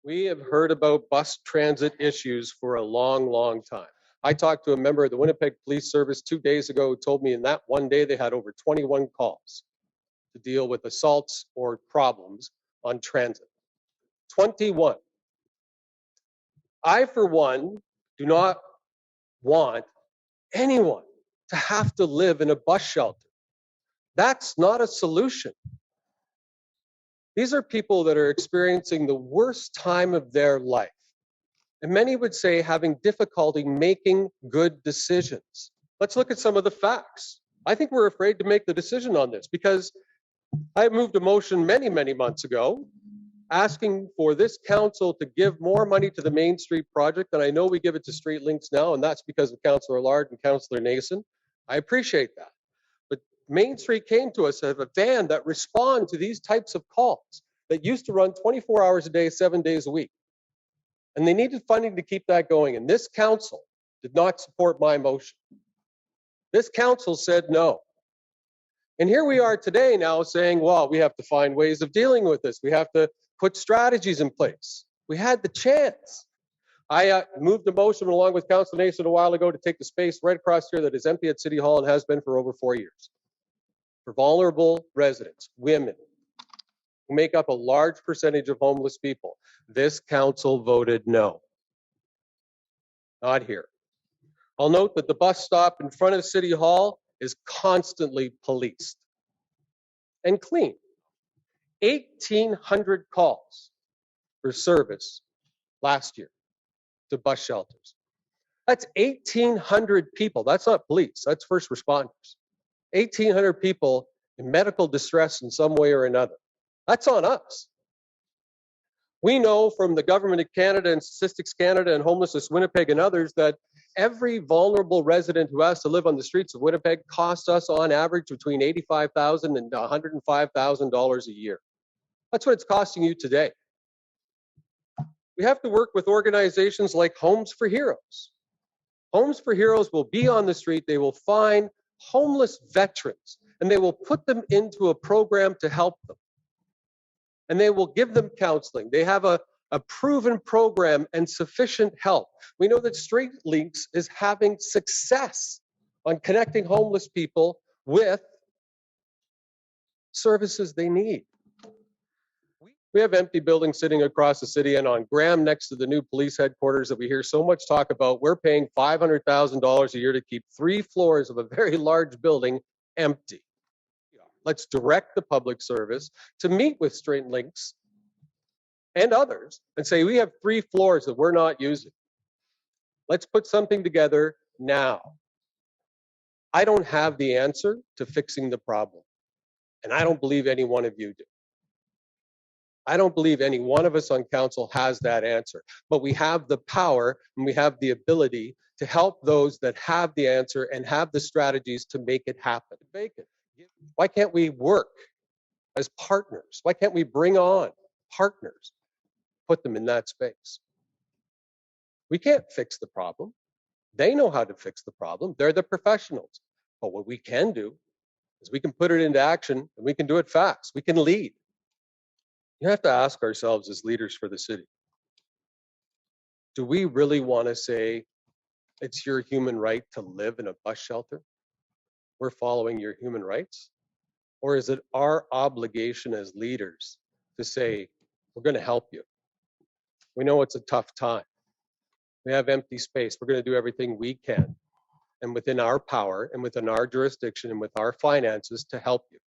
We have heard about bus transit issues for a long, long time. I talked to a member of the Winnipeg Police Service 2 days ago who told me in that one day they had over 21 calls to deal with assaults or problems on transit. 21. I, for one, do not want anyone to have to live in a bus shelter. That's not a solution. These are people that are experiencing the worst time of their life. And many would say having difficulty making good decisions. Let's look at some of the facts. I think we're afraid to make the decision on this because I moved a motion many, many months ago asking for this council to give more money to the Main Street project. And I know we give it to Street Links now, and that's because of Councillor Lard and Councillor Nason. I appreciate that. But Main Street came to us as a van that responds to these types of calls that used to run 24 hours a day, 7 days a week. And they needed funding to keep that going. And this council did not support my motion. This council said no. And here we are today now saying, well, we have to find ways of dealing with this. We have to put strategies in place. We had the chance. I moved a motion along with Councillor Nason a while ago to take the space right across here that is empty at City Hall and has been for over 4 years. For vulnerable residents, women, who make up a large percentage of homeless people. This council voted no. Not here. I'll note that the bus stop in front of City Hall is constantly policed and clean. 1,800 calls for service last year to bus shelters. That's 1,800 people. That's not police, that's first responders. 1,800 people in medical distress in some way or another. That's on us. We know from the Government of Canada and Statistics Canada and Homelessness Winnipeg and others that every vulnerable resident who has to live on the streets of Winnipeg costs us on average between $85,000 and $105,000 a year. That's what it's costing you today. We have to work with organizations like Homes for Heroes. Homes for Heroes will be on the street. They will find homeless veterans and they will put them into a program to help them. And they will give them counseling. They have a proven program and sufficient help. We know that Street Links is having success on connecting homeless people with services they need. We have empty buildings sitting across the city, and on Graham next to the new police headquarters that we hear so much talk about, we're paying $500,000 a year to keep 3 floors of a very large building empty. Let's direct the public service to meet with Street Links and others and say, we have 3 floors that we're not using. Let's put something together now. I don't have the answer to fixing the problem, and I don't believe any one of you do. I don't believe any one of us on council has that answer, but we have the power and we have the ability to help those that have the answer and have the strategies to make it happen. Why can't we work as partners? Why can't we bring on partners, put them in that space? We can't fix the problem. They know how to fix the problem. They're the professionals. But what we can do is we can put it into action and we can do it fast. We can lead. You have to ask ourselves as leaders for the city, do we really want to say it's your human right to live in a bus shelter? We're following your human rights? Or is it our obligation as leaders to say, we're going to help you? We know it's a tough time. We have empty space. We're going to do everything we can and within our power and within our jurisdiction and with our finances to help you.